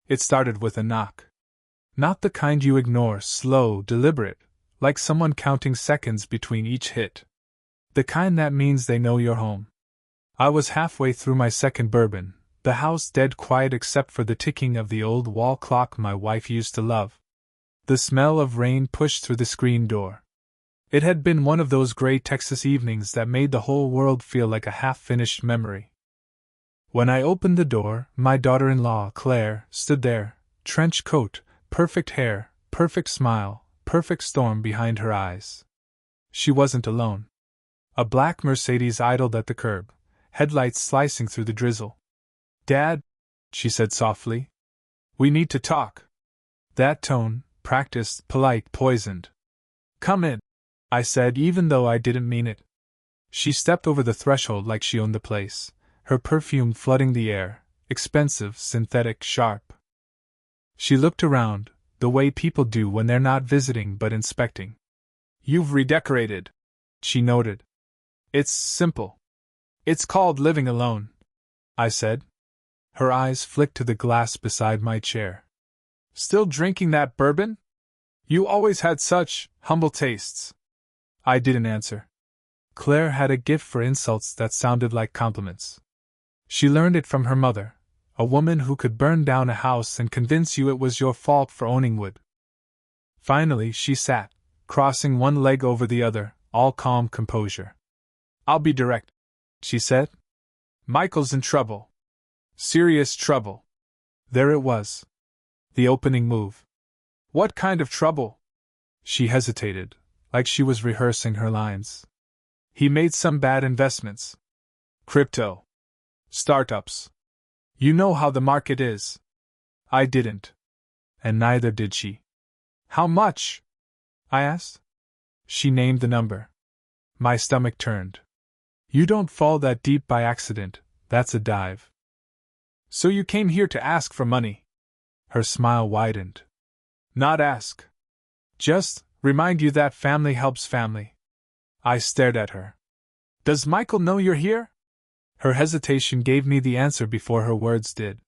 It started with a knock. Not the kind you ignore, slow, deliberate, like someone counting seconds between each hit. The kind that means they know you're home. I was halfway through my second bourbon, the house dead quiet except for the ticking of the old wall clock my wife used to love. The smell of rain pushed through the screen door. It had been one of those gray Texas evenings that made the whole world feel like a half-finished memory. When I opened the door, my daughter-in-law, Claire, stood there, trench coat, perfect hair, perfect smile, perfect storm behind her eyes. She wasn't alone. A black Mercedes idled at the curb, headlights slicing through the drizzle. "Dad," she said softly, "we need to talk." That tone, practiced, polite, poisoned. "Come in," I said, even though I didn't mean it. She stepped over the threshold like she owned the place, her perfume flooding the air, expensive, synthetic, sharp. She looked around, the way people do when they're not visiting but inspecting. "You've redecorated," she noted. "It's simple. It's called living alone," I said. Her eyes flicked to the glass beside my chair. "Still drinking that bourbon? You always had such humble tastes." I didn't answer. Claire had a gift for insults that sounded like compliments. She learned it from her mother, a woman who could burn down a house and convince you it was your fault for owning wood. Finally, she sat, crossing one leg over the other, all calm composure. "I'll be direct," she said. "Michael's in trouble. Serious trouble." There it was. The opening move. "What kind of trouble?" She hesitated, like she was rehearsing her lines. "He made some bad investments. Crypto. Startups. You know how the market is." I didn't. And neither did she. "How much?" I asked. She named the number. My stomach turned. "You don't fall that deep by accident, that's a dive." "So you came here to ask for money?" Her smile widened. "Not ask. Just remind you that family helps family." I stared at her. "Does Michael know you're here?" Her hesitation gave me the answer before her words did.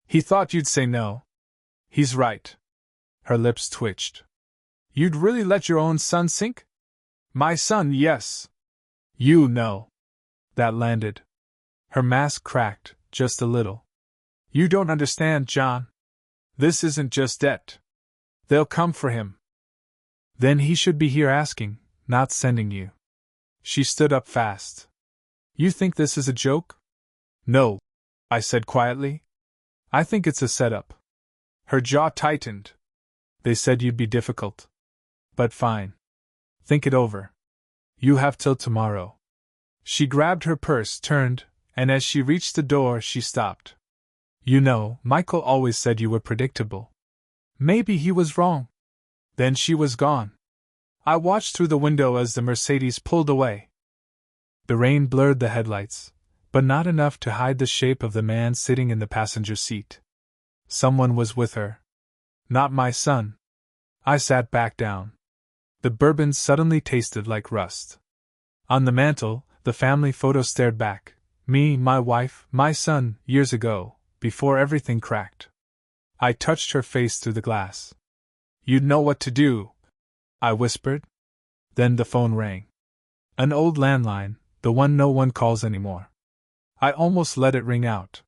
"He thought you'd say no." "He's right." Her lips twitched. "You'd really let your own son sink?" "My son, yes. You know." That landed. Her mask cracked, just a little. "You don't understand, John. This isn't just debt. They'll come for him." "Then he should be here asking, not sending you." She stood up fast. "You think this is a joke?" "No," I said quietly. "I think it's a setup." Her jaw tightened. "They said you'd be difficult. But fine. Think it over. You have till tomorrow." She grabbed her purse, turned, and as she reached the door, she stopped. "You know, Michael always said you were predictable." Maybe he was wrong. Then she was gone. I watched through the window as the Mercedes pulled away. The rain blurred the headlights, but not enough to hide the shape of the man sitting in the passenger seat. Someone was with her. Not my son. I sat back down. The bourbon suddenly tasted like rust. On the mantel, the family photo stared back. Me, my wife, my son, years ago, before everything cracked. I touched her face through the glass. "You'd know what to do," I whispered. Then the phone rang. An old landline, the one no one calls anymore. I almost let it ring out.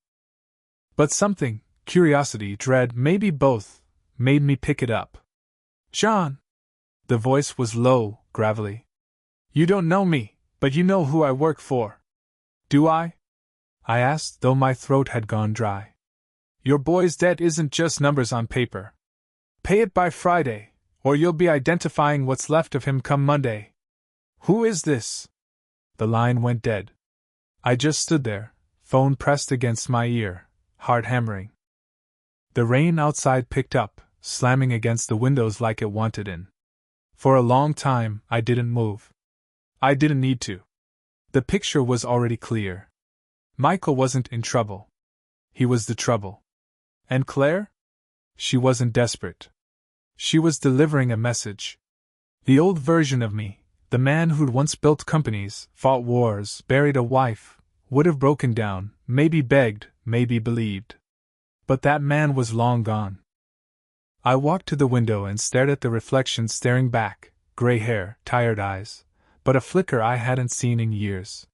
But something, curiosity, dread, maybe both, made me pick it up. "John!" The voice was low, gravelly. "You don't know me, but you know who I work for." "Do I?" I asked, though my throat had gone dry. "Your boy's debt isn't just numbers on paper. Pay it by Friday, or you'll be identifying what's left of him come Monday." "Who is this?" The line went dead. I just stood there, phone pressed against my ear, heart hammering. The rain outside picked up, slamming against the windows like it wanted in. For a long time, I didn't move. I didn't need to. The picture was already clear. Michael wasn't in trouble. He was the trouble. And Claire? She wasn't desperate. She was delivering a message. The old version of me, the man who'd once built companies, fought wars, buried a wife, would have broken down, maybe begged, maybe believed. But that man was long gone. I walked to the window and stared at the reflection staring back, gray hair, tired eyes, but a flicker I hadn't seen in years.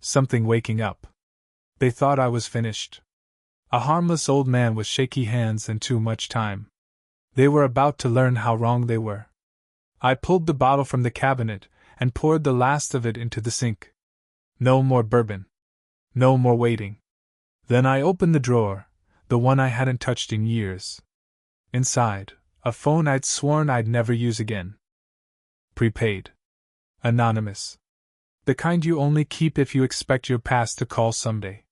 Something waking up. They thought I was finished. A harmless old man with shaky hands and too much time. They were about to learn how wrong they were. I pulled the bottle from the cabinet and poured the last of it into the sink. No more bourbon. No more waiting. Then I opened the drawer, the one I hadn't touched in years. Inside, a phone I'd sworn I'd never use again. Prepaid. Anonymous. The kind you only keep if you expect your past to call someday.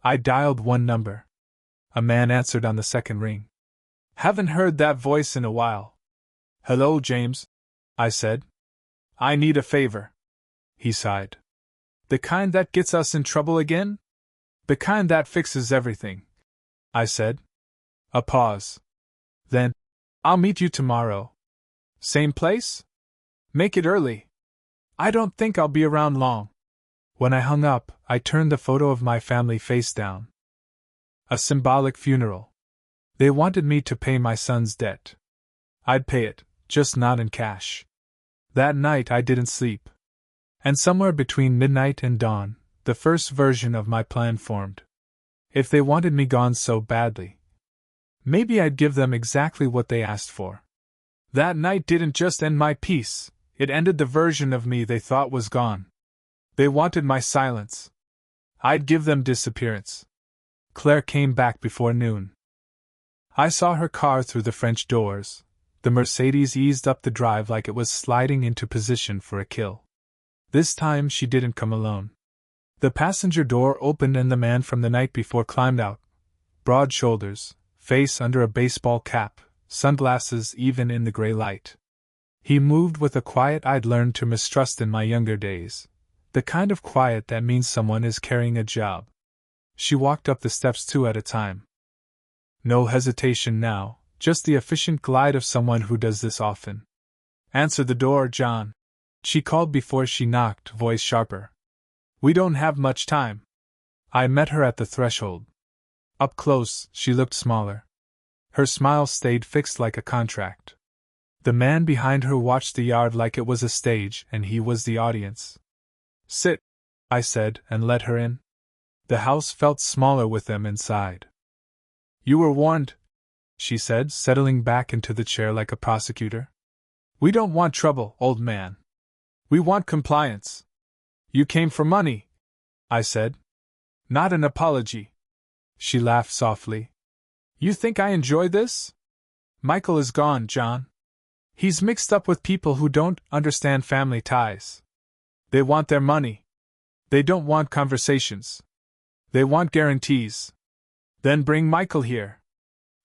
I dialed one number. A man answered on the second ring. Haven't heard that voice in a while. Hello, James, I said. I need a favor. He sighed. The kind that gets us in trouble again? The kind that fixes everything, I said. A pause. Then, I'll meet you tomorrow. Same place? Make it early. I don't think I'll be around long. When I hung up, I turned the photo of my family face down. A symbolic funeral. They wanted me to pay my son's debt. I'd pay it, just not in cash. That night I didn't sleep. And somewhere between midnight and dawn, the first version of my plan formed. If they wanted me gone so badly, maybe I'd give them exactly what they asked for. That night didn't just end my peace, it ended the version of me they thought was gone. They wanted my silence. I'd give them disappearance. Claire came back before noon. I saw her car through the French doors. The Mercedes eased up the drive like it was sliding into position for a kill. This time she didn't come alone. The passenger door opened and the man from the night before climbed out. Broad shoulders, face under a baseball cap, sunglasses even in the gray light. He moved with a quiet I'd learned to mistrust in my younger days. The kind of quiet that means someone is carrying a job. She walked up the steps two at a time. No hesitation now, just the efficient glide of someone who does this often. Answer the door, John. She called before she knocked, voice sharper. We don't have much time. I met her at the threshold. Up close, she looked smaller. Her smile stayed fixed like a contract. The man behind her watched the yard like it was a stage and he was the audience. Sit, I said, and let her in. The house felt smaller with them inside. You were warned, she said, settling back into the chair like a prosecutor. We don't want trouble, old man. We want compliance. You came for money, I said. Not an apology. She laughed softly. You think I enjoy this? Michael is gone, John. He's mixed up with people who don't understand family ties. They want their money. They don't want conversations. They want guarantees. Then bring Michael here.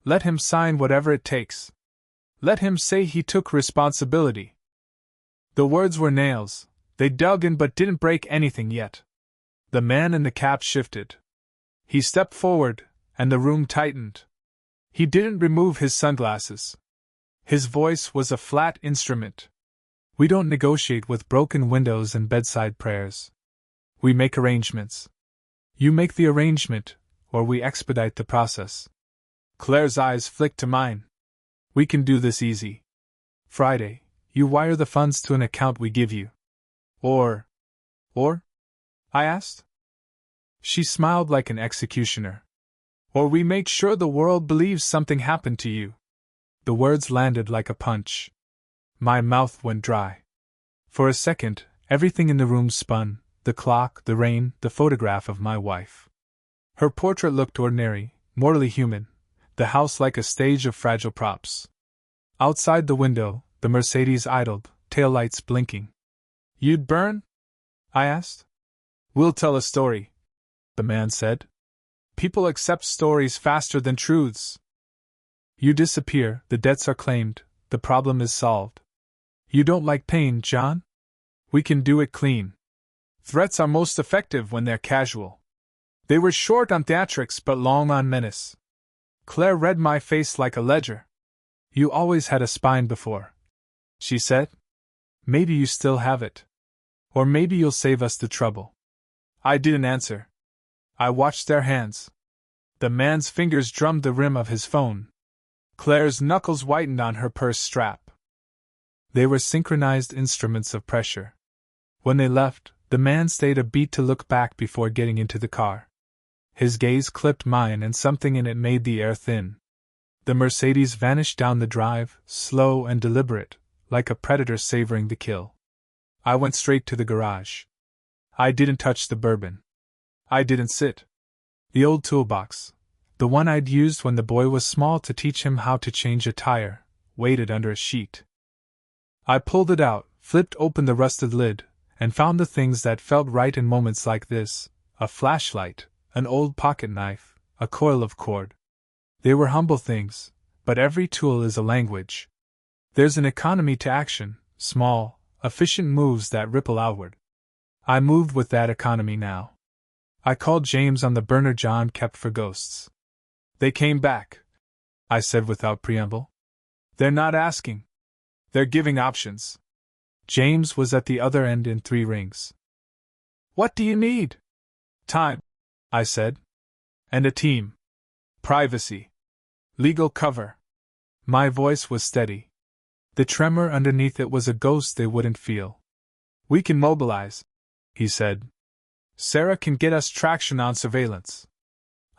Let him sign whatever it takes. Let him say he took responsibility. The words were nails. They dug in but didn't break anything yet. The man in the cap shifted. He stepped forward, and the room tightened. He didn't remove his sunglasses. His voice was a flat instrument. We don't negotiate with broken windows and bedside prayers. We make arrangements. You make the arrangement, or we expedite the process. Claire's eyes flicked to mine. We can do this easy. Friday, you wire the funds to an account we give you. Or? I asked. She smiled like an executioner. Or we make sure the world believes something happened to you. The words landed like a punch. My mouth went dry. For a second, everything in the room spun, the clock, the rain, the photograph of my wife. Her portrait looked ordinary, mortally human, the house like a stage of fragile props. Outside the window, the Mercedes idled, taillights blinking. You'd burn? I asked. We'll tell a story, the man said. People accept stories faster than truths. You disappear, the debts are claimed, the problem is solved. You don't like pain, John? We can do it clean. Threats are most effective when they're casual. They were short on theatrics but long on menace. Claire read my face like a ledger. You always had a spine before, she said. Maybe you still have it. Or maybe you'll save us the trouble. I didn't answer. I watched their hands. The man's fingers drummed the rim of his phone. Claire's knuckles whitened on her purse strap. They were synchronized instruments of pressure. When they left, the man stayed a beat to look back before getting into the car. His gaze clipped mine and something in it made the air thin. The Mercedes vanished down the drive, slow and deliberate, like a predator savoring the kill. I went straight to the garage. I didn't touch the bourbon. I didn't sit. The old toolbox, the one I'd used when the boy was small to teach him how to change a tire, waited under a sheet. I pulled it out, flipped open the rusted lid, and found the things that felt right in moments like this: a flashlight, an old pocket knife, a coil of cord. They were humble things, but every tool is a language. There's an economy to action, small, efficient moves that ripple outward. I moved with that economy now. I called James on the burner John kept for ghosts. They came back, I said without preamble. They're not asking. They're giving options. James was at the other end in 3 rings. What do you need? Time, I said. And a team. Privacy. Legal cover. My voice was steady. The tremor underneath it was a ghost they wouldn't feel. We can mobilize, he said. Sarah can get us traction on surveillance.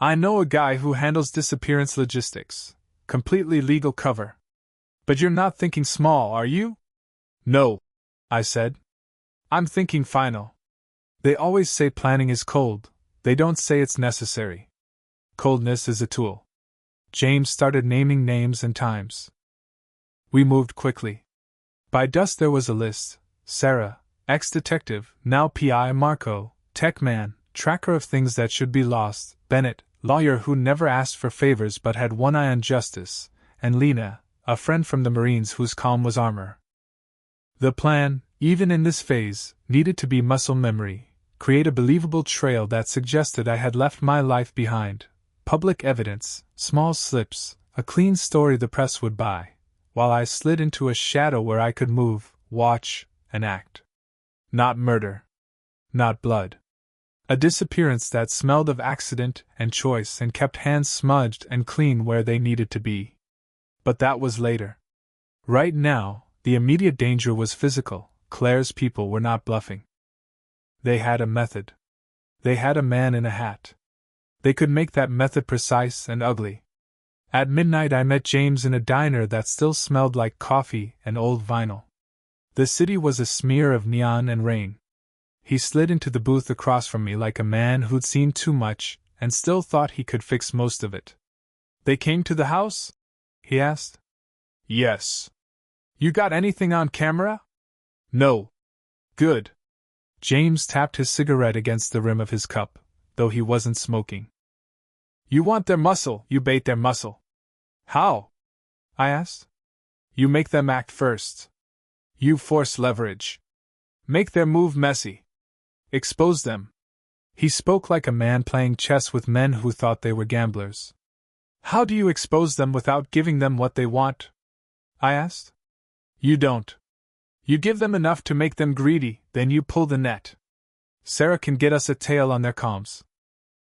I know a guy who handles disappearance logistics. Completely legal cover. But you're not thinking small, are you? No, I said. I'm thinking final. They always say planning is cold. They don't say it's necessary. Coldness is a tool. James started naming names and times. We moved quickly. By dusk there was a list: Sarah, ex-detective, now PI; Marco, tech man, tracker of things that should be lost; Bennett, lawyer who never asked for favors but had one eye on justice; and Lena, a friend from the Marines whose calm was armor. The plan, even in this phase, needed to be muscle memory, create a believable trail that suggested I had left my life behind, public evidence, small slips, a clean story the press would buy, while I slid into a shadow where I could move, watch, and act. Not murder. Not blood. A disappearance that smelled of accident and choice and kept hands smudged and clean where they needed to be. But that was later. Right now, the immediate danger was physical. Claire's people were not bluffing. They had a method. They had a man in a hat. They could make that method precise and ugly. At midnight I met James in a diner that still smelled like coffee and old vinyl. The city was a smear of neon and rain. He slid into the booth across from me like a man who'd seen too much and still thought he could fix most of it. They came to the house? He asked. Yes. You got anything on camera? No. Good. James tapped his cigarette against the rim of his cup, though he wasn't smoking. You want their muscle, you bait their muscle. How? I asked. You make them act first. You force leverage. Make their move messy. Expose them. He spoke like a man playing chess with men who thought they were gamblers. How do you expose them without giving them what they want? I asked. You don't. You give them enough to make them greedy, then you pull the net. Sarah can get us a tail on their comms.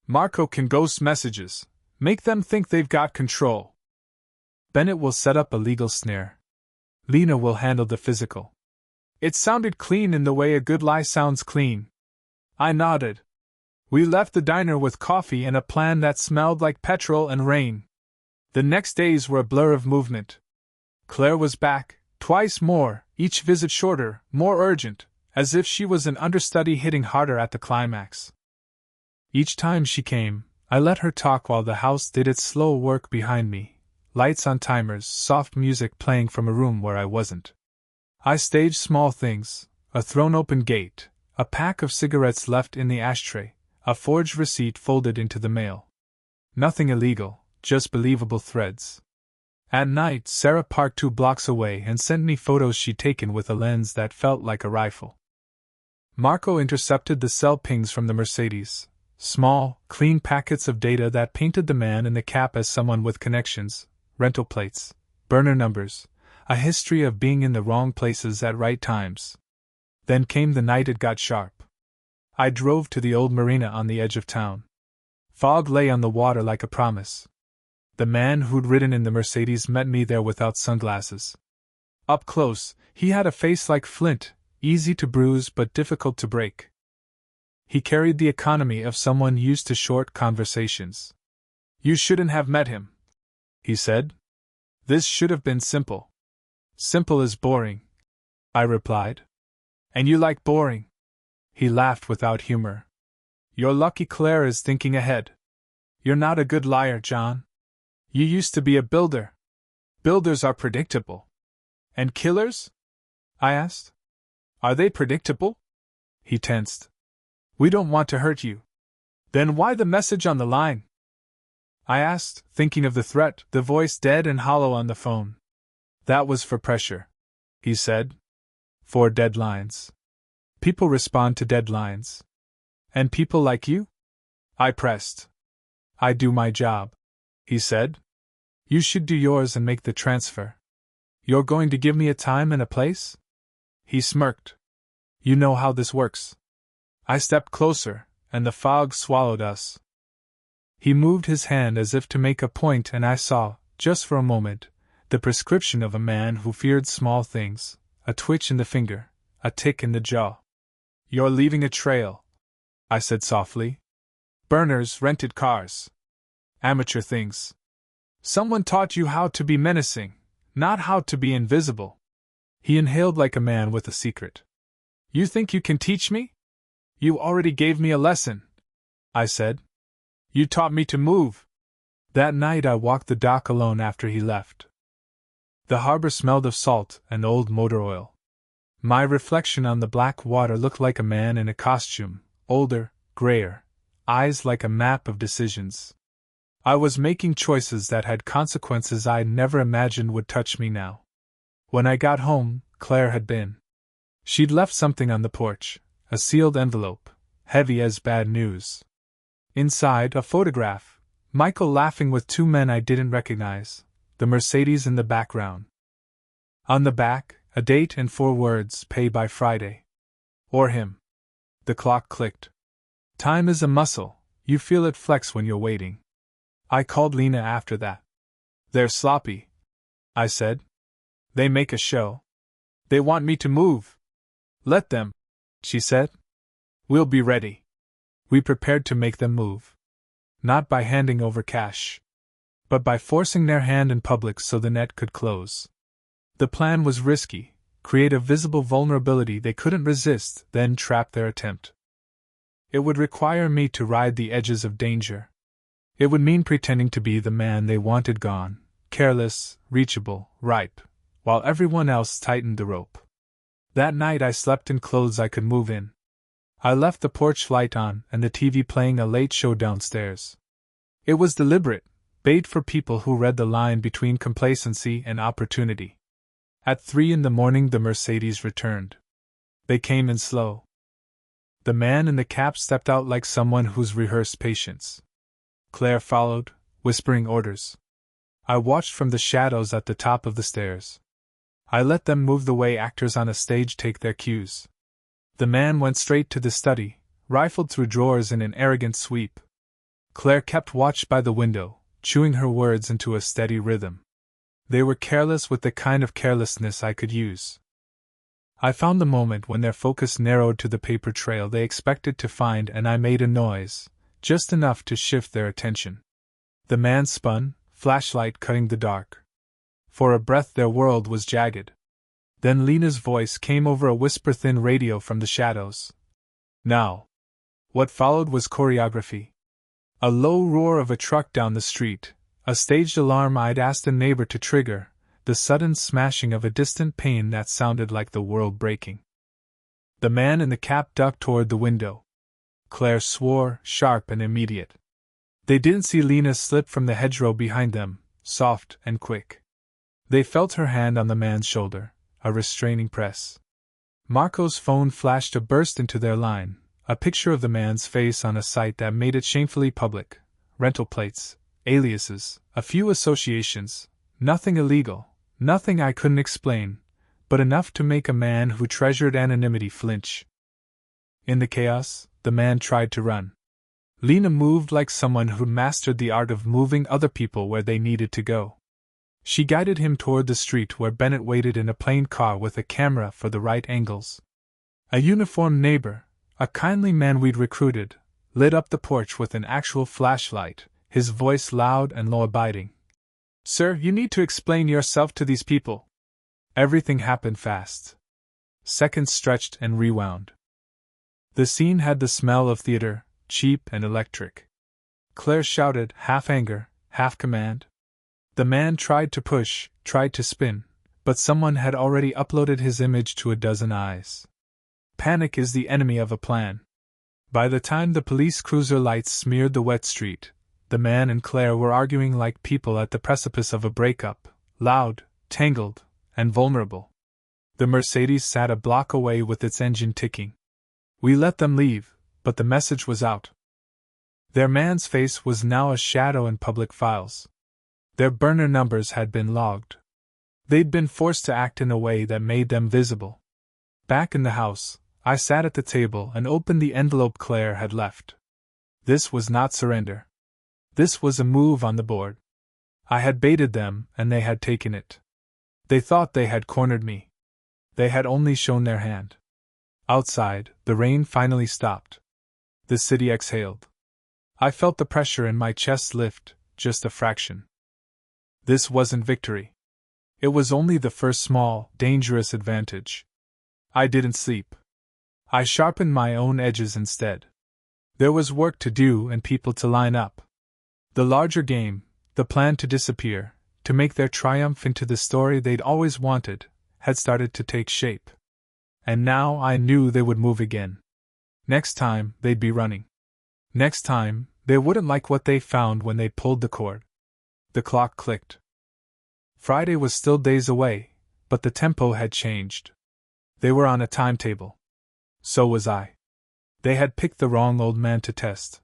Marco can ghost messages, make them think they've got control. Bennett will set up a legal snare. Lena will handle the physical. It sounded clean in the way a good lie sounds clean. I nodded. We left the diner with coffee and a plan that smelled like petrol and rain. The next days were a blur of movement. Claire was back, twice more, each visit shorter, more urgent, as if she was an understudy hitting harder at the climax. Each time she came, I let her talk while the house did its slow work behind me, lights on timers, soft music playing from a room where I wasn't. I staged small things, a thrown-open gate, a pack of cigarettes left in the ashtray, a forged receipt folded into the mail. Nothing illegal, just believable threads. At night, Sarah parked 2 blocks away and sent me photos she'd taken with a lens that felt like a rifle. Marco intercepted the cell pings from the Mercedes, small, clean packets of data that painted the man in the cab as someone with connections, rental plates, burner numbers, a history of being in the wrong places at right times. Then came the night it got sharp. I drove to the old marina on the edge of town. Fog lay on the water like a promise. The man who'd ridden in the Mercedes met me there without sunglasses. Up close, he had a face like flint, easy to bruise but difficult to break. He carried the economy of someone used to short conversations. "You shouldn't have met him," he said. "This should have been simple." "Simple is boring," I replied. "And you like boring?" He laughed without humor. "You're lucky Claire is thinking ahead. You're not a good liar, John. You used to be a builder. Builders are predictable." "And killers?" I asked. "Are they predictable?" He tensed. "We don't want to hurt you." "Then why the message on the line?" I asked, thinking of the threat, the voice dead and hollow on the phone. "That was for pressure," he said. "For deadlines. People respond to deadlines." "And people like you?" I pressed. "I do my job," he said. "You should do yours and make the transfer." "You're going to give me a time and a place?" He smirked. "You know how this works." I stepped closer, and the fog swallowed us. He moved his hand as if to make a point, and I saw, just for a moment, the prescription of a man who feared small things: a twitch in the finger, a tick in the jaw. "You're leaving a trail," I said softly. "Burners, rented cars. Amateur things. Someone taught you how to be menacing, not how to be invisible." He inhaled like a man with a secret. "You think you can teach me? You already gave me a lesson," I said. "You taught me to move." That night I walked the dock alone after he left. The harbor smelled of salt and old motor oil. My reflection on the black water looked like a man in a costume, older, grayer, eyes like a map of decisions. I was making choices that had consequences I never imagined would touch me now. When I got home, Claire had been. She'd left something on the porch, a sealed envelope, heavy as bad news. Inside, a photograph, Michael laughing with two men I didn't recognize, the Mercedes in the background. On the back, a date and 4 words: "Pay by Friday." Or him. The clock clicked. Time is a muscle, you feel it flex when you're waiting. I called Lena after that. "They're sloppy," I said. "They make a show. They want me to move." "Let them," she said. "We'll be ready." We prepared to make them move. Not by handing over cash, but by forcing their hand in public so the net could close. The plan was risky: create a visible vulnerability they couldn't resist, then trap their attempt. It would require me to ride the edges of danger. It would mean pretending to be the man they wanted gone, careless, reachable, ripe, while everyone else tightened the rope. That night I slept in clothes I could move in. I left the porch light on and the TV playing a late show downstairs. It was deliberate, bait for people who read the line between complacency and opportunity. At 3 in the morning the Mercedes returned. They came in slow. The man in the cap stepped out like someone who's rehearsed patience. Claire followed, whispering orders. I watched from the shadows at the top of the stairs. I let them move the way actors on a stage take their cues. The man went straight to the study, rifled through drawers in an arrogant sweep. Claire kept watch by the window, chewing her words into a steady rhythm. They were careless with the kind of carelessness I could use. I found the moment when their focus narrowed to the paper trail they expected to find, and I made a noise, just enough to shift their attention. The man spun, flashlight cutting the dark. For a breath their world was jagged. Then Lena's voice came over a whisper-thin radio from the shadows. "Now." What followed was choreography. A low roar of a truck down the street, a staged alarm I'd asked a neighbor to trigger, the sudden smashing of a distant pane that sounded like the world breaking. The man in the cap ducked toward the window. Claire swore, sharp and immediate. They didn't see Lena slip from the hedgerow behind them, soft and quick. They felt her hand on the man's shoulder, a restraining press. Marco's phone flashed a burst into their line, a picture of the man's face on a site that made it shamefully public. Rental plates, aliases, a few associations, nothing illegal, nothing I couldn't explain, but enough to make a man who treasured anonymity flinch. In the chaos, the man tried to run. Lena moved like someone who mastered the art of moving other people where they needed to go. She guided him toward the street where Bennett waited in a plain car with a camera for the right angles. A uniformed neighbor, a kindly man we'd recruited, lit up the porch with an actual flashlight, his voice loud and law-abiding. "Sir, you need to explain yourself to these people." Everything happened fast. Seconds stretched and rewound. The scene had the smell of theater, cheap and electric. Claire shouted, half anger, half command. The man tried to push, tried to spin, but someone had already uploaded his image to a dozen eyes. Panic is the enemy of a plan. By the time the police cruiser lights smeared the wet street, the man and Claire were arguing like people at the precipice of a breakup, loud, tangled, and vulnerable. The Mercedes sat a block away with its engine ticking. We let them leave, but the message was out. Their man's face was now a shadow in public files. Their burner numbers had been logged. They'd been forced to act in a way that made them visible. Back in the house, I sat at the table and opened the envelope Claire had left. This was not surrender. This was a move on the board. I had baited them, and they had taken it. They thought they had cornered me. They had only shown their hand. Outside, the rain finally stopped. The city exhaled. I felt the pressure in my chest lift, just a fraction. This wasn't victory. It was only the first small, dangerous advantage. I didn't sleep. I sharpened my own edges instead. There was work to do and people to line up. The larger game, the plan to disappear, to make their triumph into the story they'd always wanted, had started to take shape. And now I knew they would move again. Next time, they'd be running. Next time, they wouldn't like what they found when they pulled the cord. The clock clicked. Friday was still days away, but the tempo had changed. They were on a timetable. So was I. They had picked the wrong old man to test.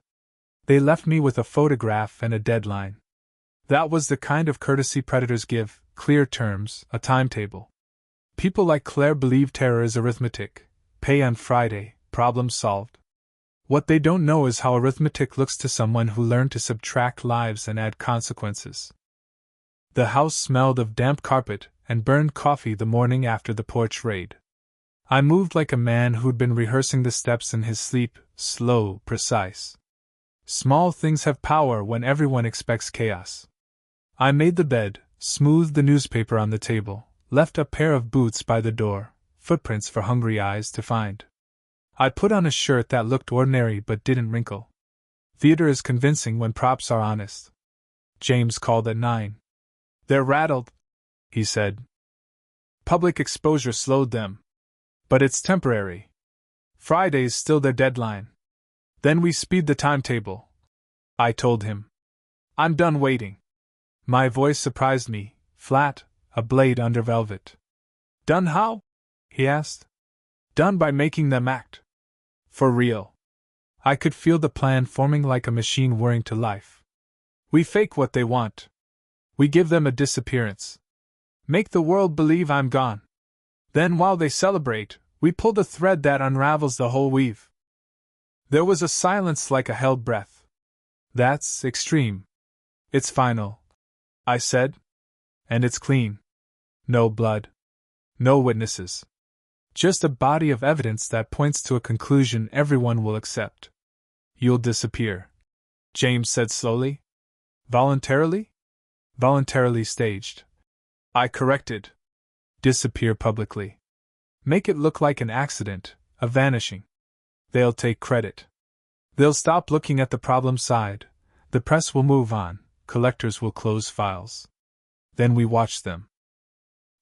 They left me with a photograph and a deadline. That was the kind of courtesy predators give, clear terms, a timetable. People like Claire believe terror is arithmetic. Pay on Friday, problem solved. What they don't know is how arithmetic looks to someone who learned to subtract lives and add consequences. The house smelled of damp carpet and burned coffee the morning after the porch raid. I moved like a man who'd been rehearsing the steps in his sleep, slow, precise. Small things have power when everyone expects chaos. I made the bed, smoothed the newspaper on the table, left a pair of boots by the door, footprints for hungry eyes to find. I put on a shirt that looked ordinary but didn't wrinkle. Theater is convincing when props are honest. James called at 9. "They're rattled," he said. "Public exposure slowed them. But it's temporary. Friday's still their deadline. Then we speed the timetable," I told him. "I'm done waiting." My voice surprised me, flat, a blade under velvet. "Done how?" he asked. "Done by making them act. For real." I could feel the plan forming like a machine whirring to life. "We fake what they want. We give them a disappearance. Make the world believe I'm gone. Then while they celebrate, we pull the thread that unravels the whole weave." There was a silence like a held breath. "That's extreme." "It's final," I said. "And it's clean. No blood. No witnesses. Just a body of evidence that points to a conclusion everyone will accept." "You'll disappear," James said slowly. "Voluntarily?" "Voluntarily staged," I corrected. "Disappear publicly. Make it look like an accident, a vanishing. They'll take credit. They'll stop looking at the problem side, the press will move on, collectors will close files. Then we watch them.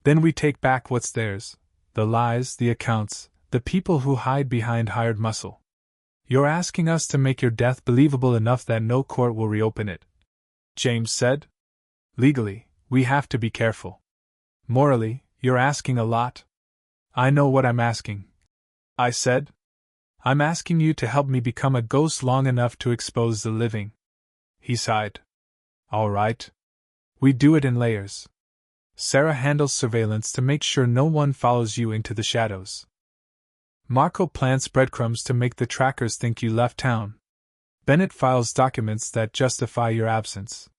Then we take back what's theirs, the lies, the accounts, the people who hide behind hired muscle. You're asking us to make your death believable enough that no court will reopen it," James said. "Legally, we have to be careful. Morally, you're asking a lot." "I know what I'm asking," I said. "I'm asking you to help me become a ghost long enough to expose the living." He sighed. "All right. We do it in layers. Sarah handles surveillance to make sure no one follows you into the shadows. Marco plants breadcrumbs to make the trackers think you left town. Bennett files documents that justify your absence.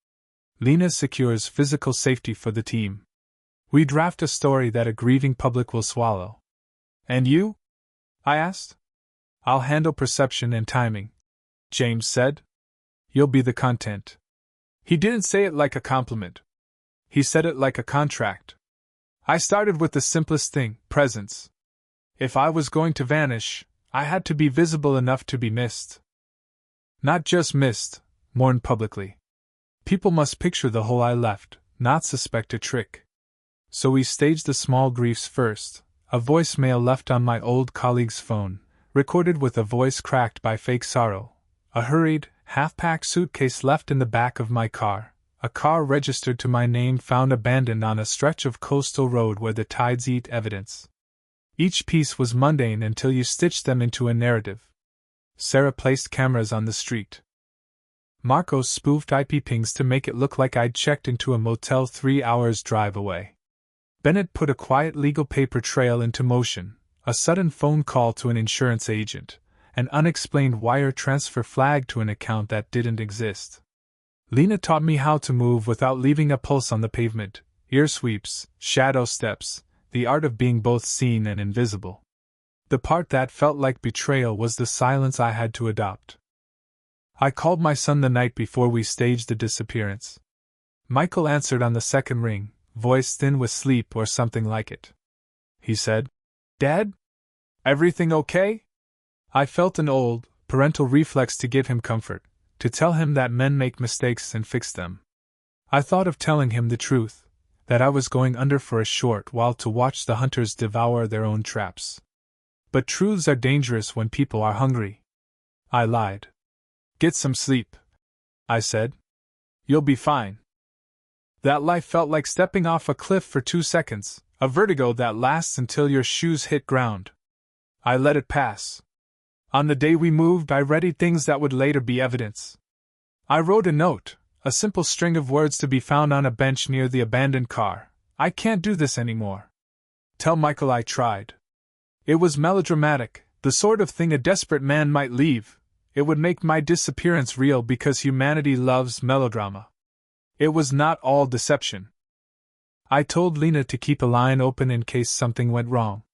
Lena secures physical safety for the team. We draft a story that a grieving public will swallow. And you? I asked. I'll handle perception and timing, James said. You'll be the content. He didn't say it like a compliment. He said it like a contract. I started with the simplest thing, presence. If I was going to vanish, I had to be visible enough to be missed. Not just missed, mourned publicly. People must picture the hole I left, not suspect a trick. So we staged the small griefs first, a voicemail left on my old colleague's phone, recorded with a voice cracked by fake sorrow, a hurried, half-packed suitcase left in the back of my car, a car registered to my name found abandoned on a stretch of coastal road where the tides eat evidence. Each piece was mundane until you stitched them into a narrative. Sarah placed cameras on the street. Marcos spoofed IP pings to make it look like I'd checked into a motel 3 hours drive away. Bennett put a quiet legal paper trail into motion, a sudden phone call to an insurance agent, an unexplained wire transfer flag to an account that didn't exist. Lena taught me how to move without leaving a pulse on the pavement, ear sweeps, shadow steps, the art of being both seen and invisible. The part that felt like betrayal was the silence I had to adopt. I called my son the night before we staged the disappearance. Michael answered on the second ring, voice thin with sleep or something like it. He said, "Dad? Everything okay?" I felt an old, parental reflex to give him comfort, to tell him that men make mistakes and fix them. I thought of telling him the truth, that I was going under for a short while to watch the hunters devour their own traps. But truths are dangerous when people are hungry. I lied. "Get some sleep," I said. "You'll be fine." That life felt like stepping off a cliff for 2 seconds, a vertigo that lasts until your shoes hit ground. I let it pass. On the day we moved, I readied things that would later be evidence. I wrote a note, a simple string of words to be found on a bench near the abandoned car. "I can't do this anymore. Tell Michael I tried." It was melodramatic, the sort of thing a desperate man might leave. It would make my disappearance real because humanity loves melodrama. It was not all deception. I told Lena to keep a line open in case something went wrong.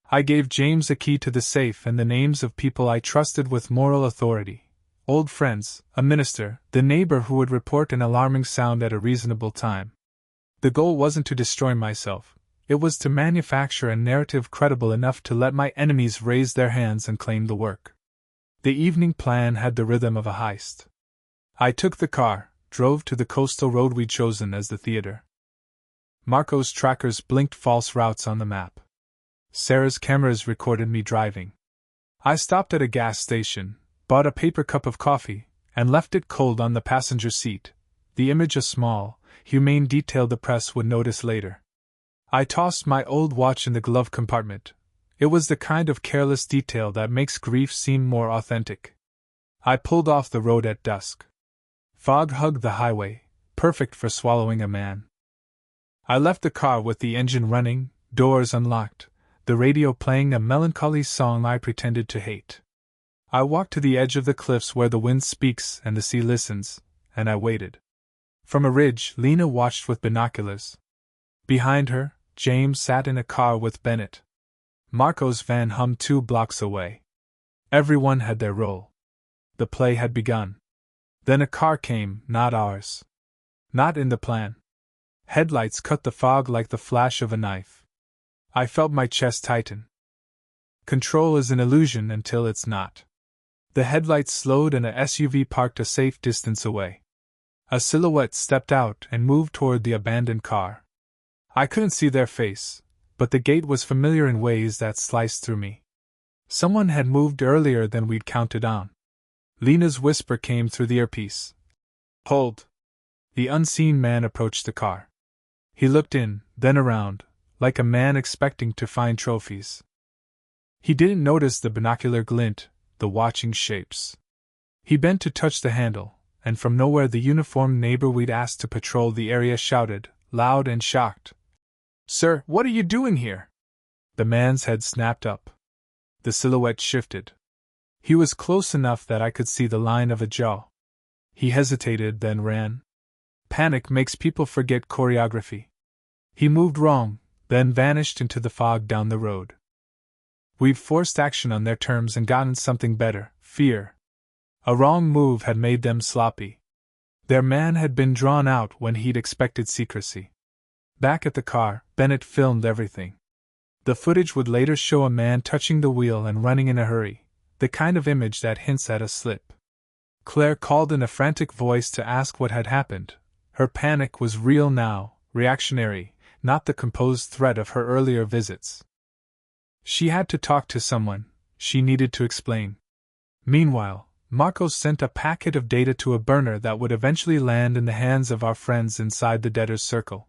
I gave James a key to the safe and the names of people I trusted with moral authority. Old friends, a minister, the neighbor who would report an alarming sound at a reasonable time. The goal wasn't to destroy myself. It was to manufacture a narrative credible enough to let my enemies raise their hands and claim the work. The evening plan had the rhythm of a heist. I took the car, drove to the coastal road we'd chosen as the theater. Marco's trackers blinked false routes on the map. Sarah's cameras recorded me driving. I stopped at a gas station, bought a paper cup of coffee, and left it cold on the passenger seat, the image a small, humane detail the press would notice later. I tossed my old watch in the glove compartment. It was the kind of careless detail that makes grief seem more authentic. I pulled off the road at dusk. Fog hugged the highway, perfect for swallowing a man. I left the car with the engine running, doors unlocked, the radio playing a melancholy song I pretended to hate. I walked to the edge of the cliffs where the wind speaks and the sea listens, and I waited. From a ridge, Lena watched with binoculars. Behind her, James sat in a car with Bennett. Marco's van hummed 2 blocks away. Everyone had their role. The play had begun. Then a car came, not ours. Not in the plan. Headlights cut the fog like the flash of a knife. I felt my chest tighten. Control is an illusion until it's not. The headlights slowed and a SUV parked a safe distance away. A silhouette stepped out and moved toward the abandoned car. I couldn't see their face, but the gait was familiar in ways that sliced through me. Someone had moved earlier than we'd counted on. Lena's whisper came through the earpiece. "Hold." The unseen man approached the car. He looked in, then around, like a man expecting to find trophies. He didn't notice the binocular glint, the watching shapes. He bent to touch the handle, and from nowhere the uniformed neighbor we'd asked to patrol the area shouted, loud and shocked, "Sir, what are you doing here?" The man's head snapped up. The silhouette shifted. He was close enough that I could see the line of a jaw. He hesitated, then ran. Panic makes people forget choreography. He moved wrong, then vanished into the fog down the road. We've forced action on their terms and gotten something better, fear. A wrong move had made them sloppy. Their man had been drawn out when he'd expected secrecy. Back at the car, Bennett filmed everything. The footage would later show a man touching the wheel and running in a hurry, the kind of image that hints at a slip. Claire called in a frantic voice to ask what had happened. Her panic was real now, reactionary, not the composed threat of her earlier visits. She had to talk to someone, she needed to explain. Meanwhile, Marcos sent a packet of data to a burner that would eventually land in the hands of our friends inside the debtor's circle.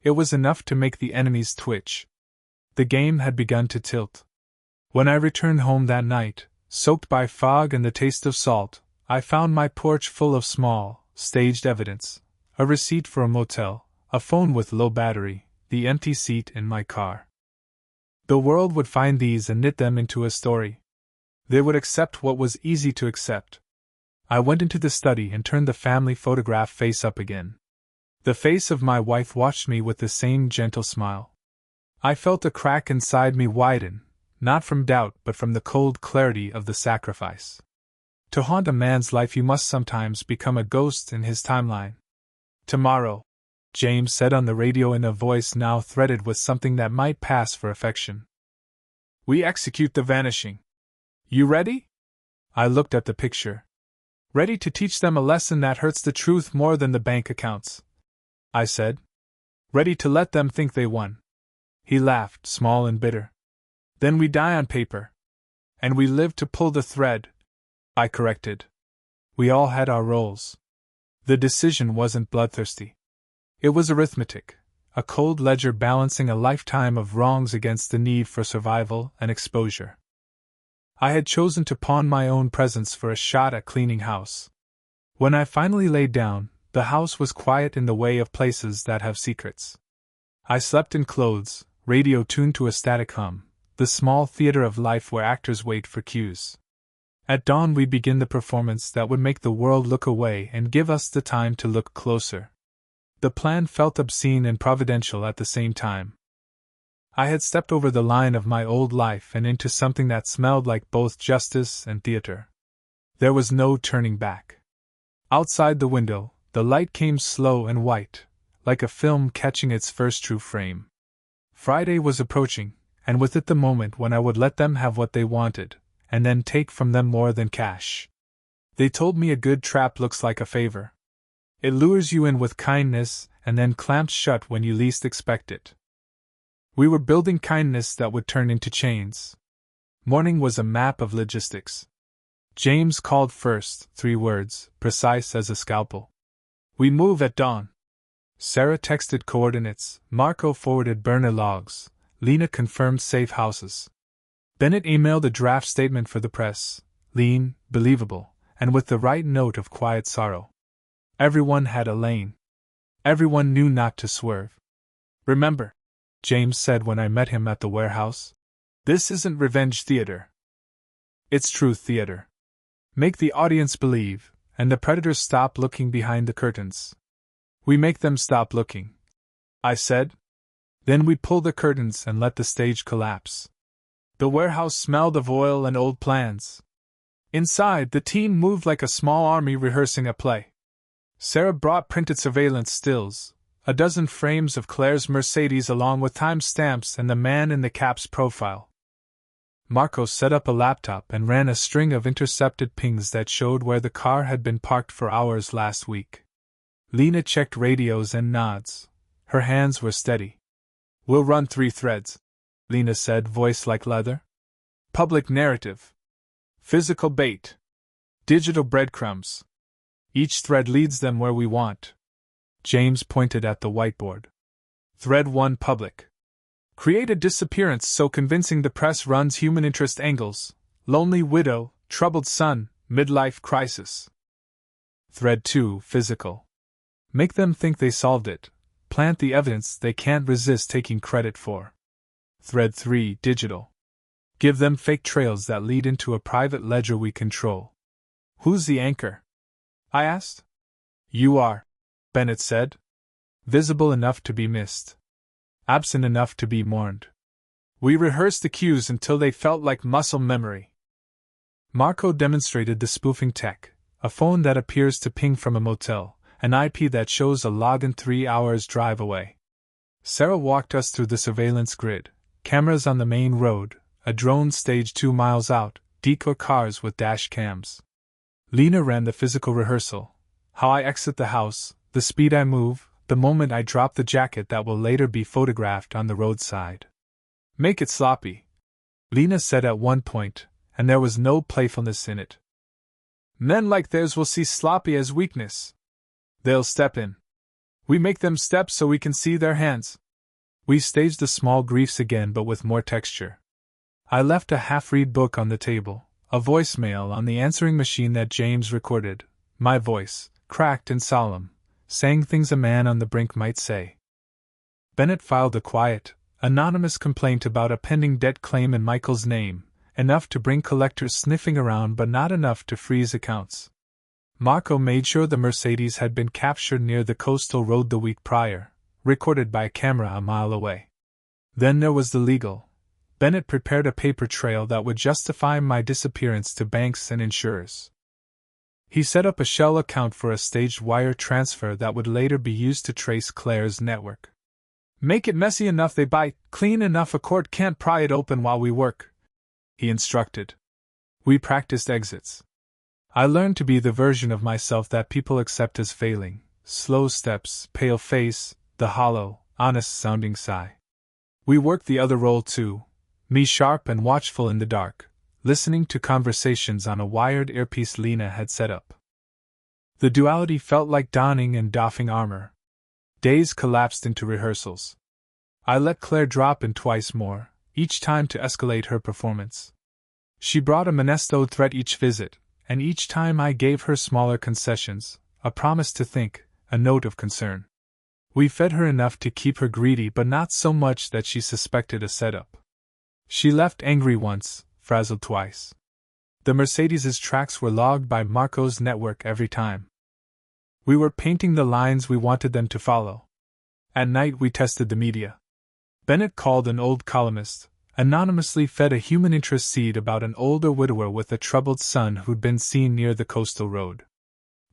It was enough to make the enemies twitch. The game had begun to tilt. When I returned home that night, soaked by fog and the taste of salt, I found my porch full of small, staged evidence: a receipt for a motel, a phone with low battery, the empty seat in my car. The world would find these and knit them into a story. They would accept what was easy to accept. I went into the study and turned the family photograph face up again. The face of my wife watched me with the same gentle smile. I felt a crack inside me widen, not from doubt but from the cold clarity of the sacrifice. To haunt a man's life you must sometimes become a ghost in his timeline. Tomorrow, James said on the radio in a voice now threaded with something that might pass for affection. We execute the vanishing. You ready? I looked at the picture. Ready to teach them a lesson that hurts the truth more than the bank accounts, I said. Ready to let them think they won. He laughed, small and bitter. Then we die on paper. And we live to pull the thread, I corrected. We all had our roles. The decision wasn't bloodthirsty. It was arithmetic, a cold ledger balancing a lifetime of wrongs against the need for survival and exposure. I had chosen to pawn my own presence for a shot at cleaning house. When I finally laid down, the house was quiet in the way of places that have secrets. I slept in clothes, radio tuned to a static hum, the small theater of life where actors wait for cues. At dawn we'd begin the performance that would make the world look away and give us the time to look closer. The plan felt obscene and providential at the same time. I had stepped over the line of my old life and into something that smelled like both justice and theater. There was no turning back. Outside the window, the light came slow and white, like a film catching its first true frame. Friday was approaching, and with it the moment when I would let them have what they wanted, and then take from them more than cash. They told me a good trap looks like a favor. It lures you in with kindness and then clamps shut when you least expect it. We were building kindness that would turn into chains. Morning was a map of logistics. James called first, 3 words, precise as a scalpel. We move at dawn. Sarah texted coordinates, Marco forwarded burner logs, Lena confirmed safe houses. Bennett emailed a draft statement for the press, lean, believable, and with the right note of quiet sorrow. Everyone had a lane. Everyone knew not to swerve. Remember, James said when I met him at the warehouse, this isn't revenge theater. It's truth theater. Make the audience believe, and the predators stop looking behind the curtains. We make them stop looking, I said. Then we pull the curtains and let the stage collapse. The warehouse smelled of oil and old plans. Inside, the team moved like a small army rehearsing a play. Sarah brought printed surveillance stills, a dozen frames of Claire's Mercedes along with time stamps and the man in the cap's profile. Marco set up a laptop and ran a string of intercepted pings that showed where the car had been parked for hours last week. Lena checked radios and nods. Her hands were steady. We'll run 3 threads, Lena said, voice like leather. Public narrative. Physical bait. Digital breadcrumbs. Each thread leads them where we want. James pointed at the whiteboard. Thread 1 public. Create a disappearance so convincing the press runs human interest angles. Lonely widow, troubled son, midlife crisis. Thread 2 physical. Make them think they solved it. Plant the evidence they can't resist taking credit for. Thread 3 digital. Give them fake trails that lead into a private ledger we control. Who's the anchor? I asked. You are, Bennett said. Visible enough to be missed. Absent enough to be mourned. We rehearsed the cues until they felt like muscle memory. Marco demonstrated the spoofing tech, a phone that appears to ping from a motel, an IP that shows a login 3 hours drive away. Sarah walked us through the surveillance grid, cameras on the main road, a drone staged 2 miles out, decoy cars with dash cams. Lena ran the physical rehearsal, how I exit the house, the speed I move, the moment I drop the jacket that will later be photographed on the roadside. Make it sloppy, Lena said at one point, and there was no playfulness in it. Men like theirs will see sloppy as weakness. They'll step in. We make them step so we can see their hands. We staged the small griefs again but with more texture. I left a half-read book on the table, a voicemail on the answering machine that James recorded, my voice, cracked and solemn, saying things a man on the brink might say. Bennett filed a quiet, anonymous complaint about a pending debt claim in Michael's name, enough to bring collectors sniffing around but not enough to freeze accounts. Marco made sure the Mercedes had been captured near the coastal road the week prior, recorded by a camera a mile away. Then there was the legal. Bennett prepared a paper trail that would justify my disappearance to banks and insurers. He set up a shell account for a staged wire transfer that would later be used to trace Claire's network. Make it messy enough they bite, clean enough a court can't pry it open while we work, he instructed. We practiced exits. I learned to be the version of myself that people accept as failing, slow steps, pale face, the hollow, honest-sounding sigh. We worked the other role too, me sharp and watchful in the dark, listening to conversations on a wired earpiece Lena had set up. The duality felt like donning and doffing armor. Days collapsed into rehearsals. I let Claire drop in twice more, each time to escalate her performance. She brought a Monesto threat each visit, and each time I gave her smaller concessions, a promise to think, a note of concern. We fed her enough to keep her greedy but not so much that she suspected a setup. She left angry once, frazzled twice. The Mercedes' tracks were logged by Marco's network every time. We were painting the lines we wanted them to follow. At night we tested the media. Bennett called an old columnist, anonymously fed a human interest seed about an older widower with a troubled son who'd been seen near the coastal road.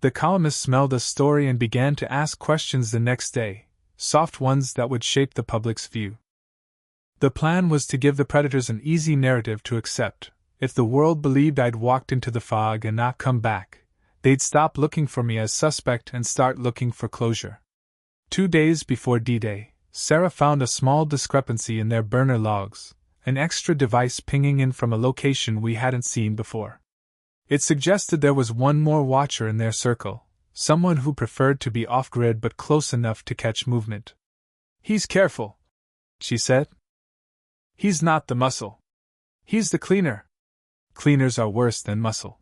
The columnist smelled a story and began to ask questions the next day, soft ones that would shape the public's view. The plan was to give the predators an easy narrative to accept. If the world believed I'd walked into the fog and not come back, they'd stop looking for me as suspect and start looking for closure. 2 days before D-Day, Sarah found a small discrepancy in their burner logs, an extra device pinging in from a location we hadn't seen before. It suggested there was one more watcher in their circle, someone who preferred to be off-grid but close enough to catch movement. He's careful, she said. He's not the muscle. He's the cleaner. Cleaners are worse than muscle.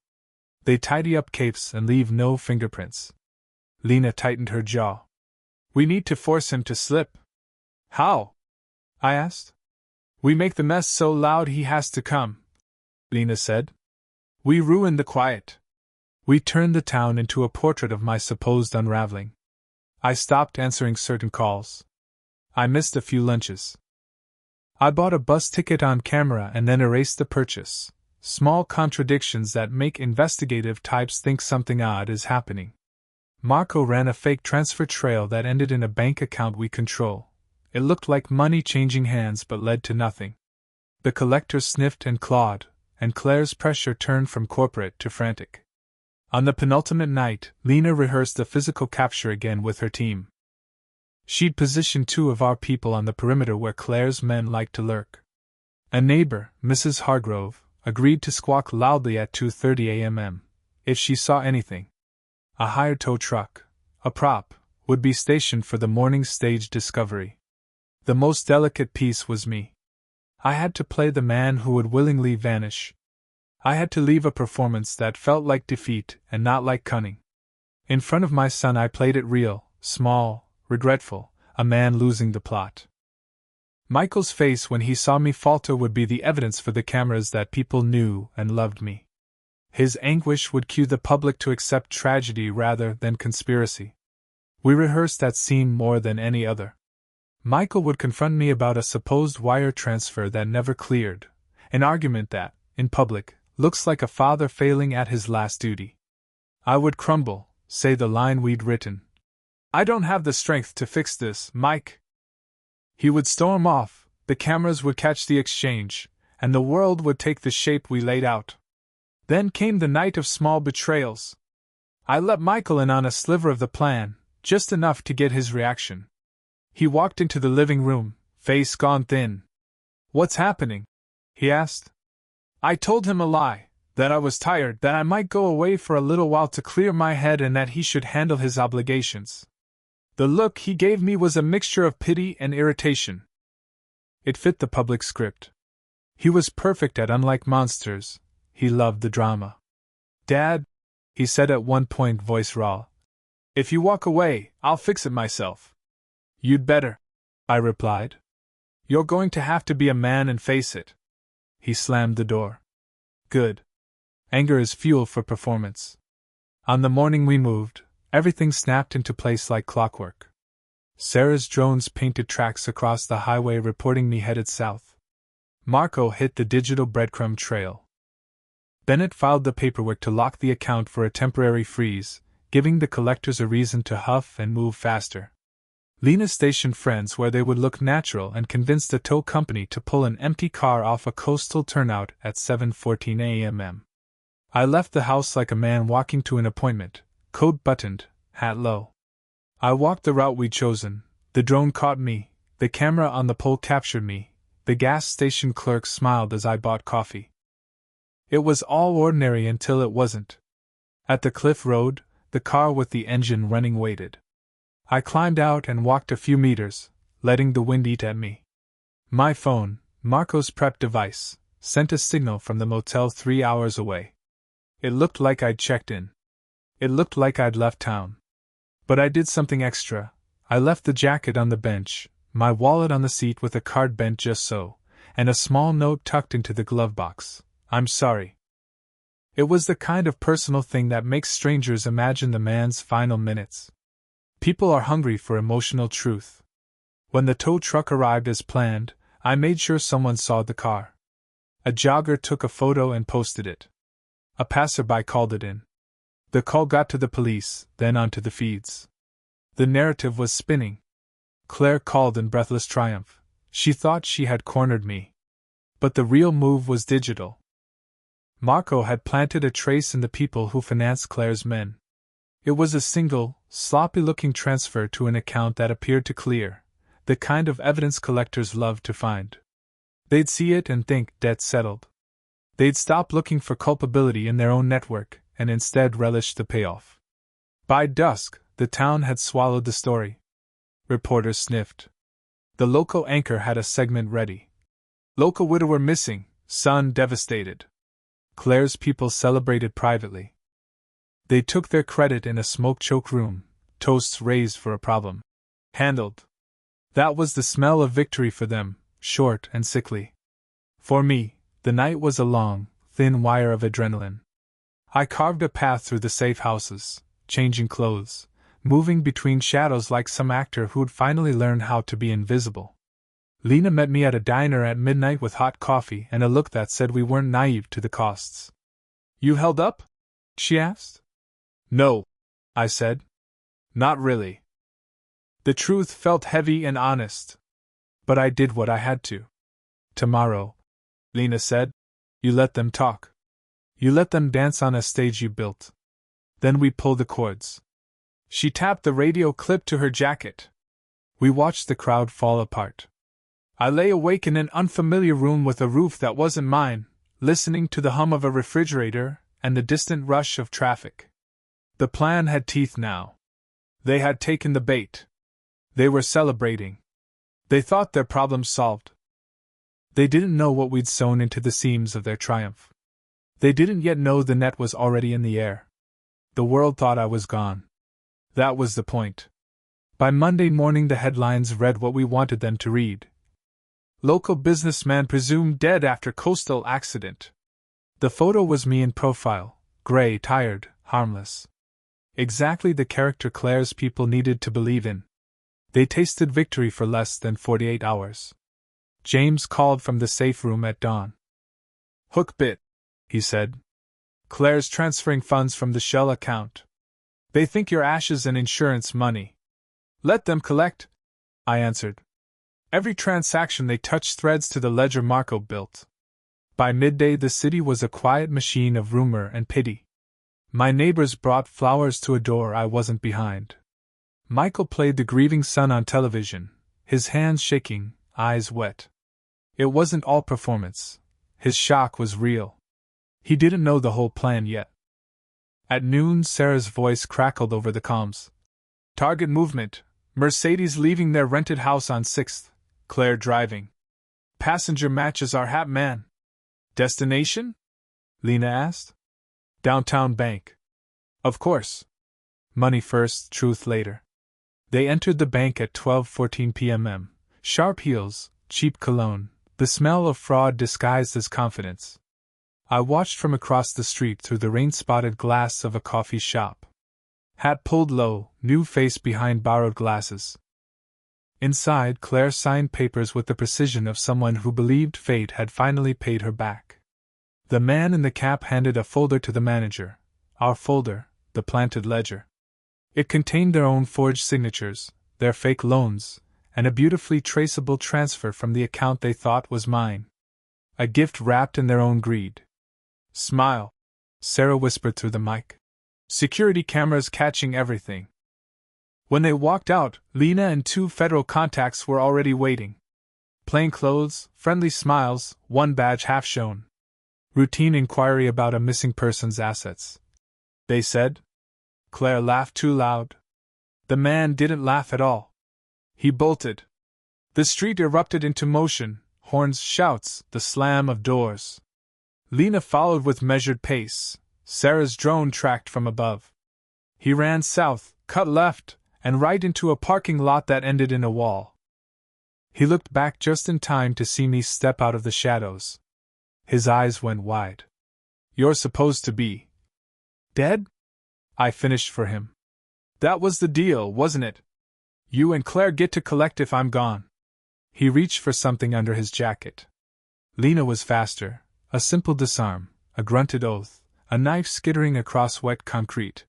They tidy up capes and leave no fingerprints. Lena tightened her jaw. We need to force him to slip. How? I asked. We make the mess so loud he has to come, Lena said. We ruin the quiet. We turned the town into a portrait of my supposed unraveling. I stopped answering certain calls. I missed a few lunches. I bought a bus ticket on camera and then erased the purchase. Small contradictions that make investigative types think something odd is happening. Marco ran a fake transfer trail that ended in a bank account we control. It looked like money changing hands but led to nothing. The collector sniffed and clawed, and Claire's pressure turned from corporate to frantic. On the penultimate night, Lena rehearsed the physical capture again with her team. She'd positioned 2 of our people on the perimeter where Claire's men liked to lurk. A neighbor, Mrs. Hargrove, agreed to squawk loudly at 2:30 a.m. if she saw anything. A hired tow truck, a prop, would be stationed for the morning's stage discovery. The most delicate piece was me. I had to play the man who would willingly vanish. I had to leave a performance that felt like defeat and not like cunning. In front of my son I played it real, small, regretful, a man losing the plot. Michael's face when he saw me falter would be the evidence for the cameras that people knew and loved me. His anguish would cue the public to accept tragedy rather than conspiracy. We rehearsed that scene more than any other. Michael would confront me about a supposed wire transfer that never cleared, an argument that, in public, looks like a father failing at his last duty. I would crumble, say the line we'd written. "I don't have the strength to fix this, Mike." He would storm off, the cameras would catch the exchange, and the world would take the shape we laid out. Then came the night of small betrayals. I let Michael in on a sliver of the plan, just enough to get his reaction. He walked into the living room, face gone thin. "What's happening?" he asked. I told him a lie, that I was tired, that I might go away for a little while to clear my head and that he should handle his obligations. The look he gave me was a mixture of pity and irritation. It fit the public script. He was perfect at unlike monsters. He loved the drama. "Dad," he said at one point, voice raw, "if you walk away, I'll fix it myself." "You'd better," I replied. "You're going to have to be a man and face it." He slammed the door. Good. Anger is fuel for performance. On the morning we moved, everything snapped into place like clockwork. Sarah's drones painted tracks across the highway reporting me headed south. Marco hit the digital breadcrumb trail. Bennett filed the paperwork to lock the account for a temporary freeze, giving the collectors a reason to huff and move faster. Lena stationed friends where they would look natural and convinced a tow company to pull an empty car off a coastal turnout at 7:14 a.m. I left the house like a man walking to an appointment, coat buttoned, hat low. I walked the route we'd chosen. The drone caught me, the camera on the pole captured me, the gas station clerk smiled as I bought coffee. It was all ordinary until it wasn't. At the cliff road, the car with the engine running waited. I climbed out and walked a few meters, letting the wind eat at me. My phone, Marco's prep device, sent a signal from the motel 3 hours away. It looked like I'd checked in. It looked like I'd left town. But I did something extra. I left the jacket on the bench, my wallet on the seat with a card bent just so, and a small note tucked into the glove box. "I'm sorry." It was the kind of personal thing that makes strangers imagine the man's final minutes. People are hungry for emotional truth. When the tow truck arrived as planned, I made sure someone saw the car. A jogger took a photo and posted it. A passerby called it in. The call got to the police, then onto the feeds. The narrative was spinning. Claire called in breathless triumph. She thought she had cornered me. But the real move was digital. Marco had planted a trace in the people who financed Claire's men. It was a single, sloppy-looking transfer to an account that appeared to clear, the kind of evidence collectors love to find. They'd see it and think debt settled. They'd stop looking for culpability in their own network, and instead relish the payoff. By dusk, the town had swallowed the story. Reporters sniffed. The local anchor had a segment ready. Local widower missing, son devastated. Claire's people celebrated privately. They took their credit in a smoke-choked room, toasts raised for a problem handled. That was the smell of victory for them, short and sickly. For me, the night was a long, thin wire of adrenaline. I carved a path through the safe houses, changing clothes, moving between shadows like some actor who'd finally learned how to be invisible. Lena met me at a diner at midnight with hot coffee and a look that said we weren't naive to the costs. "You held up?" she asked. "No," I said. "Not really." The truth felt heavy and honest. But I did what I had to. "Tomorrow," Lena said, "you let them talk. You let them dance on a stage you built. Then we pull the cords." She tapped the radio clip to her jacket. We watched the crowd fall apart. I lay awake in an unfamiliar room with a roof that wasn't mine, listening to the hum of a refrigerator and the distant rush of traffic. The plan had teeth now. They had taken the bait. They were celebrating. They thought their problem solved. They didn't know what we'd sewn into the seams of their triumph. They didn't yet know the net was already in the air. The world thought I was gone. That was the point. By Monday morning the headlines read what we wanted them to read. Local businessman presumed dead after coastal accident. The photo was me in profile, gray, tired, harmless. Exactly the character Claire's people needed to believe in. They tasted victory for less than 48 hours. James called from the safe room at dawn. "Hook bit," he said. "Claire's transferring funds from the Shell account. They think your ashes and insurance money." "Let them collect," I answered. Every transaction they touched threads to the ledger Marco built. By midday the city was a quiet machine of rumor and pity. My neighbors brought flowers to a door I wasn't behind. Michael played the grieving son on television, his hands shaking, eyes wet. It wasn't all performance. His shock was real. He didn't know the whole plan yet. At noon, Sarah's voice crackled over the comms. "Target movement. Mercedes leaving their rented house on 6th. Claire driving. Passenger matches our hat man." "Destination?" Lena asked. "Downtown bank." "Of course. Money first, truth later." They entered the bank at 12:14 p.m. Sharp heels, cheap cologne, the smell of fraud disguised as confidence. I watched from across the street through the rain-spotted glass of a coffee shop. Hat pulled low, new face behind borrowed glasses. Inside, Claire signed papers with the precision of someone who believed fate had finally paid her back. The man in the cap handed a folder to the manager. Our folder, the planted ledger. It contained their own forged signatures, their fake loans, and a beautifully traceable transfer from the account they thought was mine. A gift wrapped in their own greed. "Smile," Sarah whispered through the mic. "Security cameras catching everything." When they walked out, Lena and 2 federal contacts were already waiting. Plain clothes, friendly smiles, one badge half shown. Routine inquiry about a missing person's assets. They said. Claire laughed too loud. The man didn't laugh at all. He bolted. The street erupted into motion, horns, shouts, the slam of doors. Lena followed with measured pace. Sarah's drone tracked from above. He ran south, cut left, and right into a parking lot that ended in a wall. He looked back just in time to see me step out of the shadows. His eyes went wide. "You're supposed to be dead?" I finished for him. "That was the deal, wasn't it? You and Claire get to collect if I'm gone." He reached for something under his jacket. Lena was faster. A simple disarm, a grunted oath, a knife skittering across wet concrete.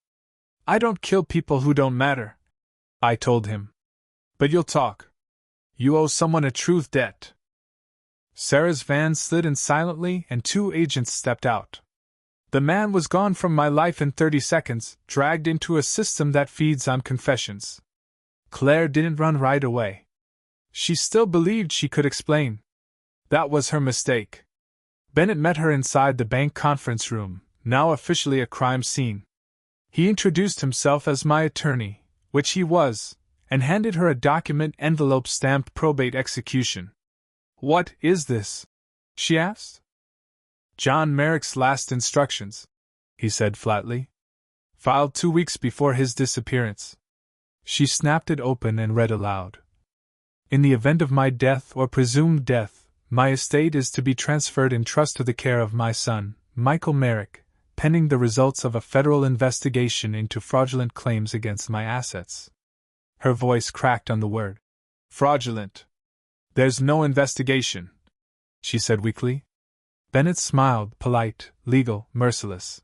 "I don't kill people who don't matter," I told him. "But you'll talk. You owe someone a truth debt." Sarah's van slid in silently and 2 agents stepped out. The man was gone from my life in 30 seconds, dragged into a system that feeds on confessions. Claire didn't run right away. She still believed she could explain. That was her mistake. Bennett met her inside the bank conference room, now officially a crime scene. He introduced himself as my attorney, which he was, and handed her a document envelope stamped probate execution. "What is this?" she asked. "John Merrick's last instructions," he said flatly. "Filed 2 weeks before his disappearance." She snapped it open and read aloud. "In the event of my death or presumed death, my estate is to be transferred in trust to the care of my son, Michael Merrick, pending the results of a federal investigation into fraudulent claims against my assets." Her voice cracked on the word. "Fraudulent. There's no investigation," she said weakly. Bennett smiled, polite, legal, merciless.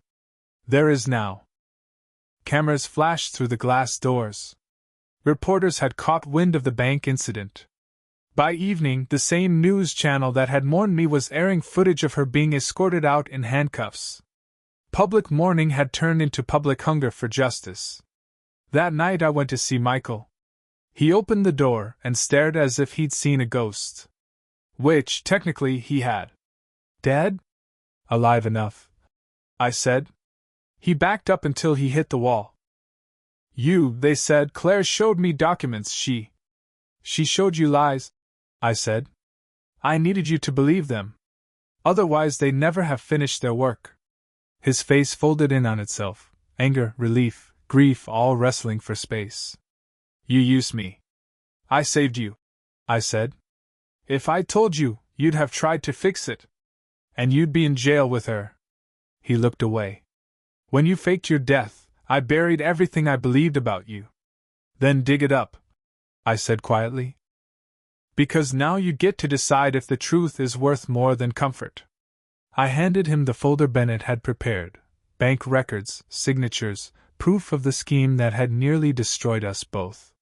"There is now." Cameras flashed through the glass doors. Reporters had caught wind of the bank incident. By evening, the same news channel that had mourned me was airing footage of her being escorted out in handcuffs. Public mourning had turned into public hunger for justice. That night I went to see Michael. He opened the door and stared as if he'd seen a ghost. Which, technically, he had. "Dead?" "Alive enough," I said. He backed up until he hit the wall. They said Claire showed me documents She showed you lies," I said. "I needed you to believe them. Otherwise they'd never have finished their work." His face folded in on itself, anger, relief, grief all wrestling for space. "You used me. I saved you," I said. If I told you, you'd have tried to fix it. And you'd be in jail with her. He looked away. When you faked your death, I buried everything I believed about you. Then dig it up, I said quietly. Because now you get to decide if the truth is worth more than comfort. I handed him the folder Bennett had prepared. Bank records, signatures, proof of the scheme that had nearly destroyed us both.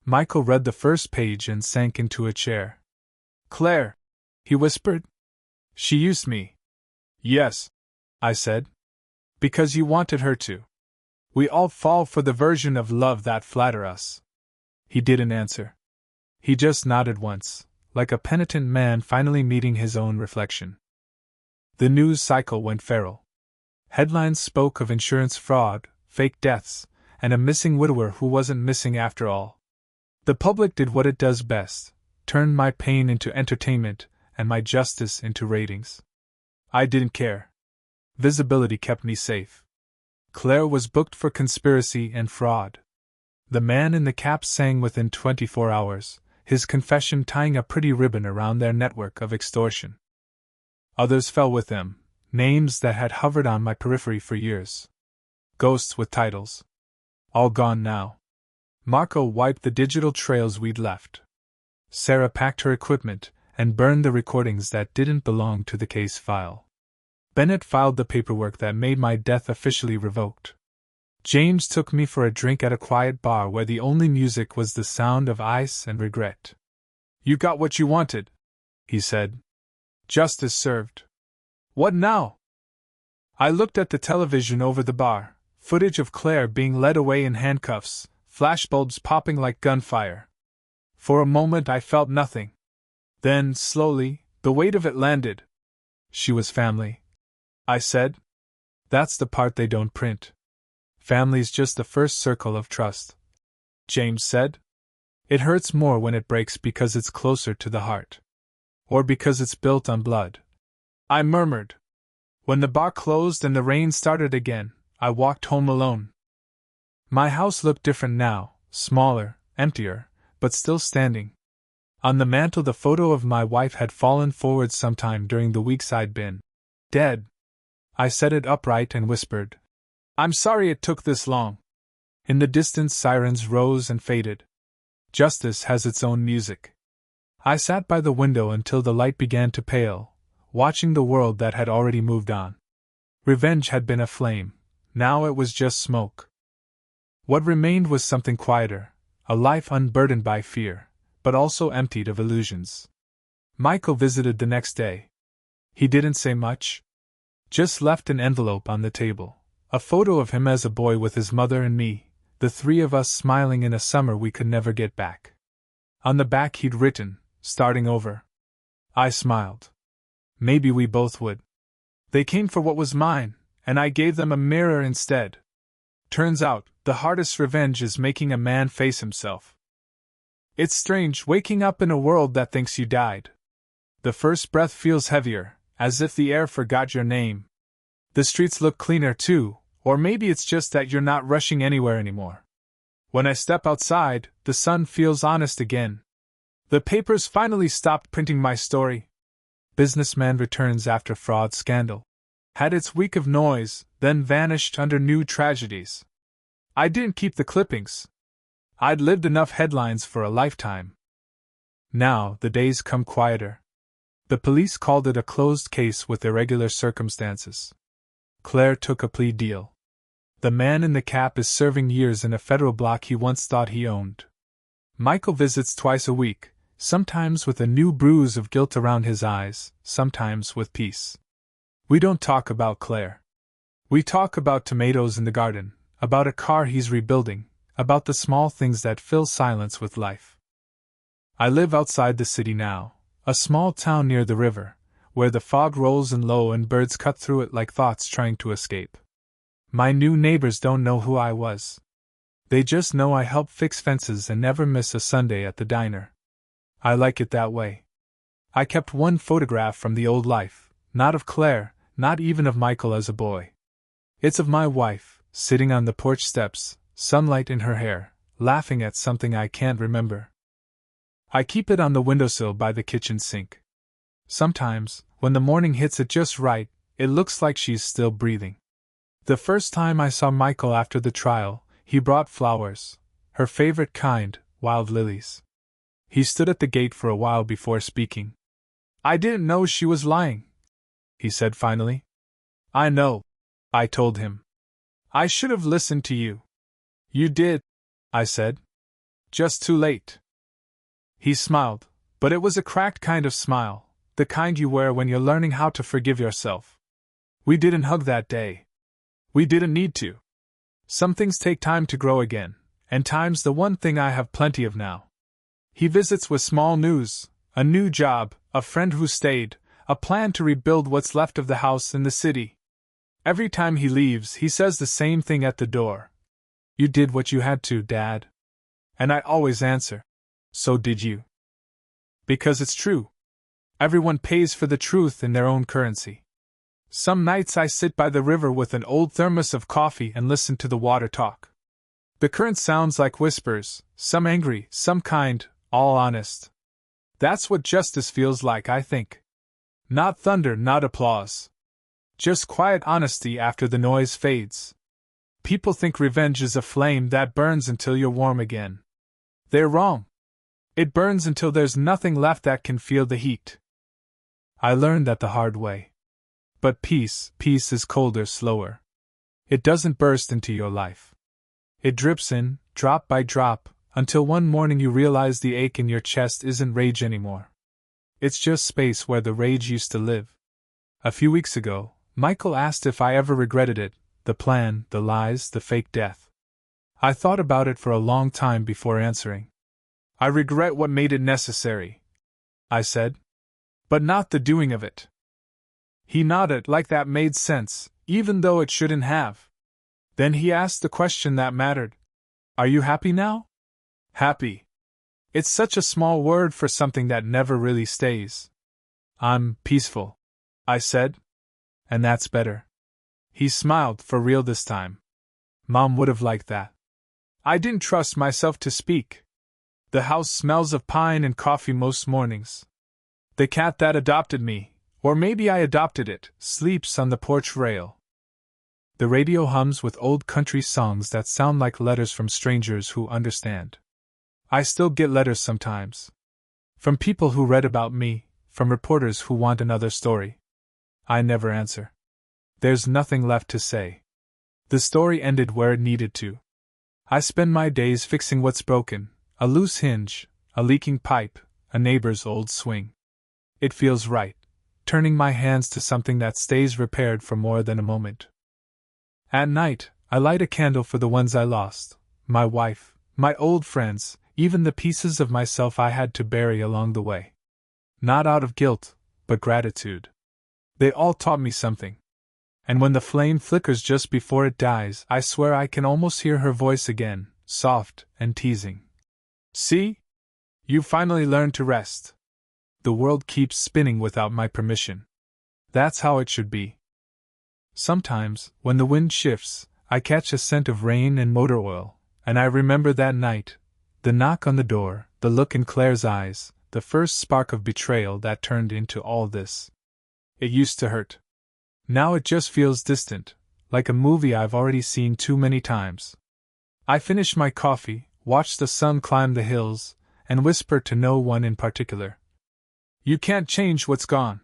Michael read the first page and sank into a chair. Claire, he whispered. She used me. Yes, I said. Because you wanted her to. We all fall for the version of love that flatter us. He didn't answer. He just nodded once, like a penitent man finally meeting his own reflection. The news cycle went feral. Headlines spoke of insurance fraud, fake deaths, and a missing widower who wasn't missing after all. The public did what it does best, turned my pain into entertainment and my justice into ratings. I didn't care. Visibility kept me safe. Claire was booked for conspiracy and fraud. The man in the cap sang within 24 hours, his confession tying a pretty ribbon around their network of extortion. Others fell with him, names that had hovered on my periphery for years. Ghosts with titles. All gone now. Marco wiped the digital trails we'd left. Sarah packed her equipment and burned the recordings that didn't belong to the case file. Bennett filed the paperwork that made my death officially revoked. James took me for a drink at a quiet bar where the only music was the sound of ice and regret. You got what you wanted, he said. Justice served. What now? I looked at the television over the bar, footage of Claire being led away in handcuffs, flashbulbs popping like gunfire. For a moment I felt nothing. Then, slowly, the weight of it landed. She was family, I said. That's the part they don't print. Family's just the first circle of trust, James said. It hurts more when it breaks because it's closer to the heart. Or because it's built on blood. I murmured. When the bar closed and the rain started again, I walked home alone. My house looked different now, smaller, emptier, but still standing. On the mantel the photo of my wife had fallen forward sometime during the weeks I'd been dead. I set it upright and whispered, I'm sorry it took this long. In the distance sirens rose and faded. Justice has its own music. I sat by the window until the light began to pale, watching the world that had already moved on. Revenge had been a flame, now it was just smoke. What remained was something quieter, a life unburdened by fear, but also emptied of illusions. Michael visited the next day. He didn't say much. Just left an envelope on the table, a photo of him as a boy with his mother and me, the three of us smiling in a summer we could never get back. On the back he'd written, starting over. I smiled. Maybe we both would. They came for what was mine, and I gave them a mirror instead. Turns out, the hardest revenge is making a man face himself. It's strange waking up in a world that thinks you died. The first breath feels heavier, as if the air forgot your name. The streets look cleaner too, or maybe it's just that you're not rushing anywhere anymore. When I step outside, the sun feels honest again. The papers finally stopped printing my story. Businessman returns after fraud scandal. Had its week of noise, then vanished under new tragedies. I didn't keep the clippings. I'd lived enough headlines for a lifetime. Now the days come quieter. The police called it a closed case with irregular circumstances. Claire took a plea deal. The man in the cap is serving years in a federal block he once thought he owned. Michael visits twice a week, sometimes with a new bruise of guilt around his eyes, sometimes with peace. We don't talk about Claire. We talk about tomatoes in the garden, about a car he's rebuilding, about the small things that fill silence with life. I live outside the city now, a small town near the river, where the fog rolls in low and birds cut through it like thoughts trying to escape. My new neighbors don't know who I was. They just know I help fix fences and never miss a Sunday at the diner. I like it that way. I kept one photograph from the old life, not of Claire, not even of Michael as a boy. It's of my wife, sitting on the porch steps, sunlight in her hair, laughing at something I can't remember. I keep it on the windowsill by the kitchen sink. Sometimes, when the morning hits it just right, it looks like she's still breathing. The first time I saw Michael after the trial, he brought flowers, her favorite kind, wild lilies. He stood at the gate for a while before speaking. "I didn't know she was lying," he said finally. "I know," I told him. "I should have listened to you." "You did," I said. "Just too late." He smiled, but it was a cracked kind of smile, the kind you wear when you're learning how to forgive yourself. We didn't hug that day. We didn't need to. Some things take time to grow again, and time's the one thing I have plenty of now. He visits with small news, a new job, a friend who stayed, a plan to rebuild what's left of the house in the city. Every time he leaves, he says the same thing at the door. "You did what you had to, Dad." And I always answer, "So did you." Because it's true. Everyone pays for the truth in their own currency. Some nights I sit by the river with an old thermos of coffee and listen to the water talk. The current sounds like whispers, some angry, some kind, all honest. That's what justice feels like, I think. Not thunder, not applause. Just quiet honesty after the noise fades. People think revenge is a flame that burns until you're warm again. They're wrong. It burns until there's nothing left that can feel the heat. I learned that the hard way. But peace is colder, slower. It doesn't burst into your life. It drips in, drop by drop, until one morning you realize the ache in your chest isn't rage anymore. It's just space where the rage used to live. A few weeks ago, Michael asked if I ever regretted it, the plan, the lies, the fake death. I thought about it for a long time before answering. "I regret what made it necessary," I said. "But not the doing of it." He nodded like that made sense, even though it shouldn't have. Then he asked the question that mattered. "Are you happy now?" Happy. It's such a small word for something that never really stays. "I'm peaceful," I said. "And that's better." He smiled, for real this time. Mom would have liked that. I didn't trust myself to speak. The house smells of pine and coffee most mornings. The cat that adopted me, or maybe I adopted it, sleeps on the porch rail. The radio hums with old country songs that sound like letters from strangers who understand. I still get letters sometimes. From people who read about me, from reporters who want another story. I never answer. There's nothing left to say. The story ended where it needed to. I spend my days fixing what's broken, a loose hinge, a leaking pipe, a neighbor's old swing. It feels right, turning my hands to something that stays repaired for more than a moment. At night, I light a candle for the ones I lost, my wife, my old friends, even the pieces of myself I had to bury along the way. Not out of guilt, but gratitude. They all taught me something. And when the flame flickers just before it dies, I swear I can almost hear her voice again, soft and teasing. "See? You finally learned to rest. The world keeps spinning without my permission. That's how it should be." Sometimes, when the wind shifts, I catch a scent of rain and motor oil, and I remember that night, the knock on the door, the look in Claire's eyes, the first spark of betrayal that turned into all this. It used to hurt. Now it just feels distant, like a movie I've already seen too many times. I finish my coffee, watch the sun climb the hills, and whisper to no one in particular. You can't change what's gone.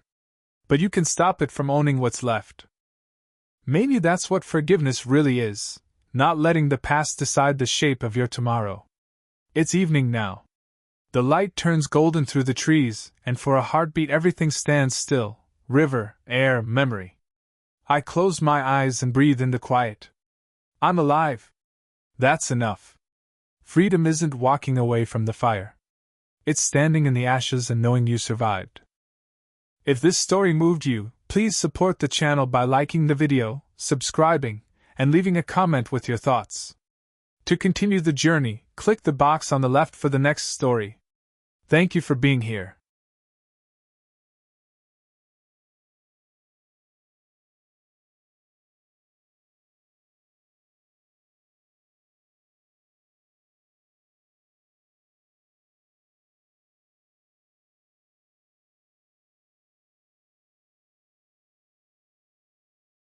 But you can stop it from owning what's left. Maybe that's what forgiveness really is, not letting the past decide the shape of your tomorrow. It's evening now. The light turns golden through the trees, and for a heartbeat everything stands still, river, air, memory. I close my eyes and breathe in the quiet. I'm alive. That's enough. Freedom isn't walking away from the fire. It's standing in the ashes and knowing you survived. If this story moved you, please support the channel by liking the video, subscribing, and leaving a comment with your thoughts. To continue the journey, click the box on the left for the next story. Thank you for being here.